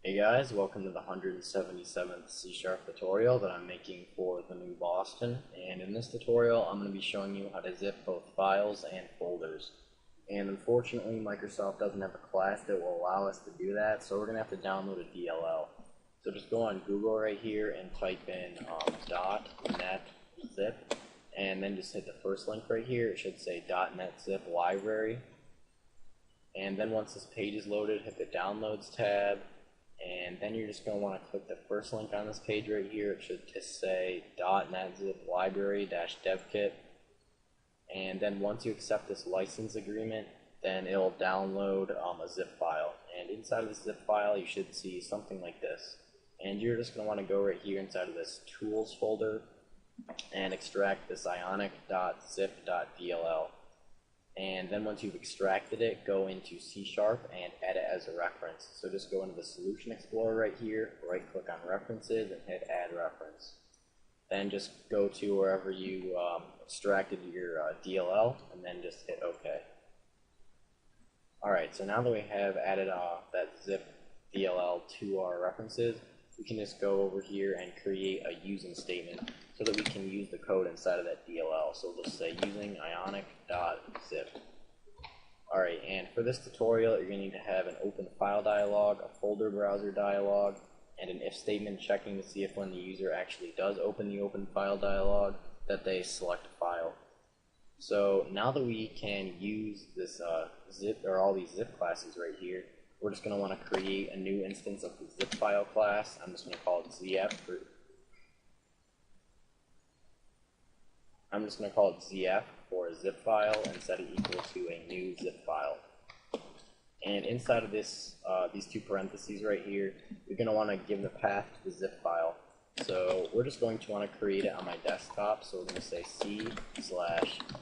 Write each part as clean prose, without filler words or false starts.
Hey guys, welcome to the 177th C# tutorial that I'm making for the new Boston. And in this tutorial, I'm going to be showing you how to zip both files and folders. And unfortunately, Microsoft doesn't have a class that will allow us to do that, so we're going to have to download a DLL. So just go on Google right here and type in .net zip, and then just hit the first link right here. It should say .net zip library. And then once this page is loaded, hit the Downloads tab. And then you're just going to want to click the first link on this page right here. It should just say .net zip library-devkit. And then once you accept this license agreement, then it'll download a zip file. And inside of this zip file, you should see something like this. And you're just going to want to go right here inside of this Tools folder and extract this ionic.zip.dll. And then once you've extracted it, go into C# and add it as a reference. So just go into the Solution Explorer right here, right click on References and hit Add Reference. Then just go to wherever you extracted your DLL and then just hit OK. Alright, so now that we have added that zip DLL to our references, we can just go over here and create a using statement so that we can use the code inside of that DLL. So we'll just say using ionic.zip. Alright, and for this tutorial, you're going to need to have an open file dialog, a folder browser dialog, and an if statement checking to see if when the user actually does open the open file dialog, that they select a file. So now that we can use this zip, or all these zip classes right here, we're just going to want to create a new instance of the zip file class. I'm just going to call it ZF. I'm just going to call it ZF for a zip file and set it equal to a new zip file. And inside of this, these two parentheses right here, you're going to want to give the path to the zip file. So we're just going to want to create it on my desktop. So we're going to say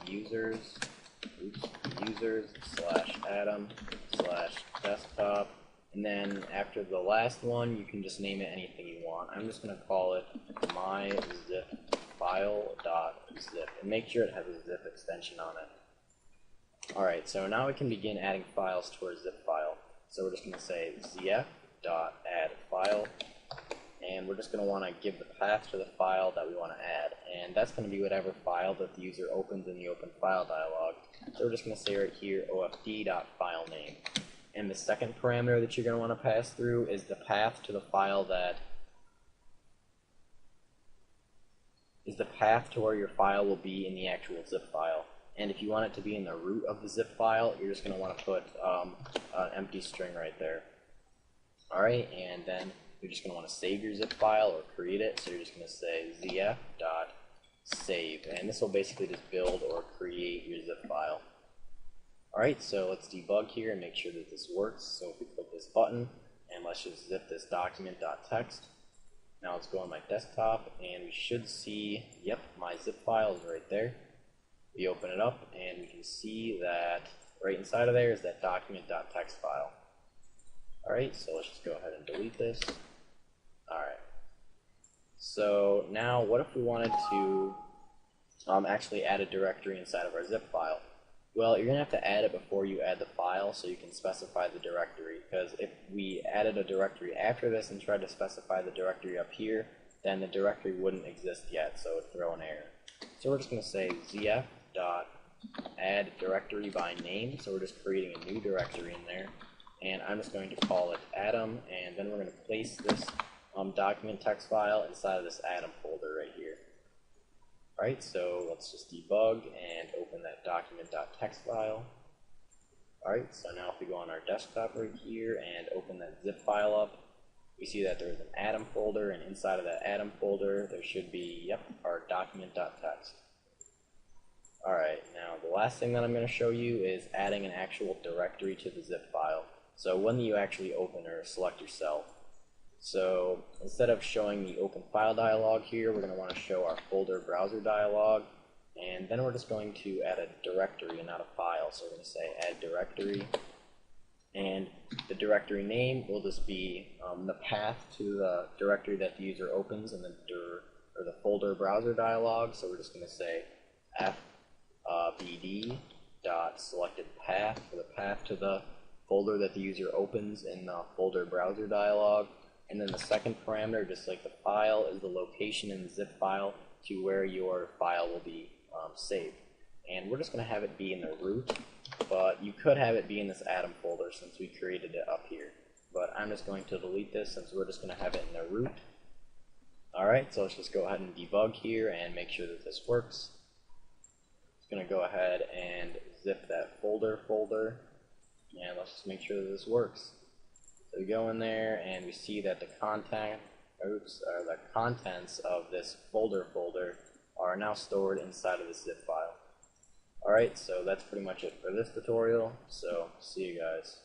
users/Adam/desktop, and then after the last one, you can just name it anything you want. I'm just going to call it my zip file.zip, and make sure it has a zip extension on it. Alright, so now we can begin adding files to our zip file. So we're just going to say zf.addFile, and we're just going to want to give the path to the file that we want to add, and that's going to be whatever file that the user opens in the open file dialog. So we're just going to say right here ofd.filename, and the second parameter that you're going to want to pass through is the path to the file that is the path to where your file will be in the actual zip file. And if you want it to be in the root of the zip file, you're just going to want to put an empty string right there. Alright, and then you're just going to want to save your zip file or create it, so you're just going to say zf.save, and this will basically just build or create your zip file. Alright, so let's debug here and make sure that this works. So if we click this button, and let's just zip this document.txt. Now let's go on my desktop, and we should see, yep, my zip file is right there. We open it up, and we can see that right inside of there is that document.txt file. Alright, so let's just go ahead and delete this. Alright. So now what if we wanted to actually add a directory inside of our zip file? Well, you're going to have to add it before you add the file so you can specify the directory, because if we added a directory after this and tried to specify the directory up here, then the directory wouldn't exist yet, so it would throw an error. So we're just going to say zf.add directory by name, so we're just creating a new directory in there, and I'm just going to call it Adam, and then we're going to place this document text file inside of this Adam folder right here. Alright, so let's just debug and open that document.txt file. Alright, so now if we go on our desktop right here and open that zip file up, we see that there's an Adam folder, and inside of that Adam folder there should be, yep, our document.txt. Alright, now the last thing that I'm going to show you is adding an actual directory to the zip file. So when you actually open or select your cell. So instead of showing the open file dialog here, we're going to want to show our folder browser dialog, and then we're just going to add a directory and not a file. So we're going to say add directory, and the directory name will just be the path to the directory that the user opens in the folder browser dialog. So we're just going to say fbd.selected path for the path to the folder that the user opens in the folder browser dialog. And then the second parameter, just like the file, is the location in the zip file to where your file will be saved. And we're just going to have it be in the root, but you could have it be in this Atom folder since we created it up here. But I'm just going to delete this since we're just going to have it in the root. Alright, so let's just go ahead and debug here and make sure that this works. Just going to go ahead and zip that folder, and let's just make sure that this works. So we go in there and we see that the contents of this folder are now stored inside of the zip file. Alright, so that's pretty much it for this tutorial, so see you guys.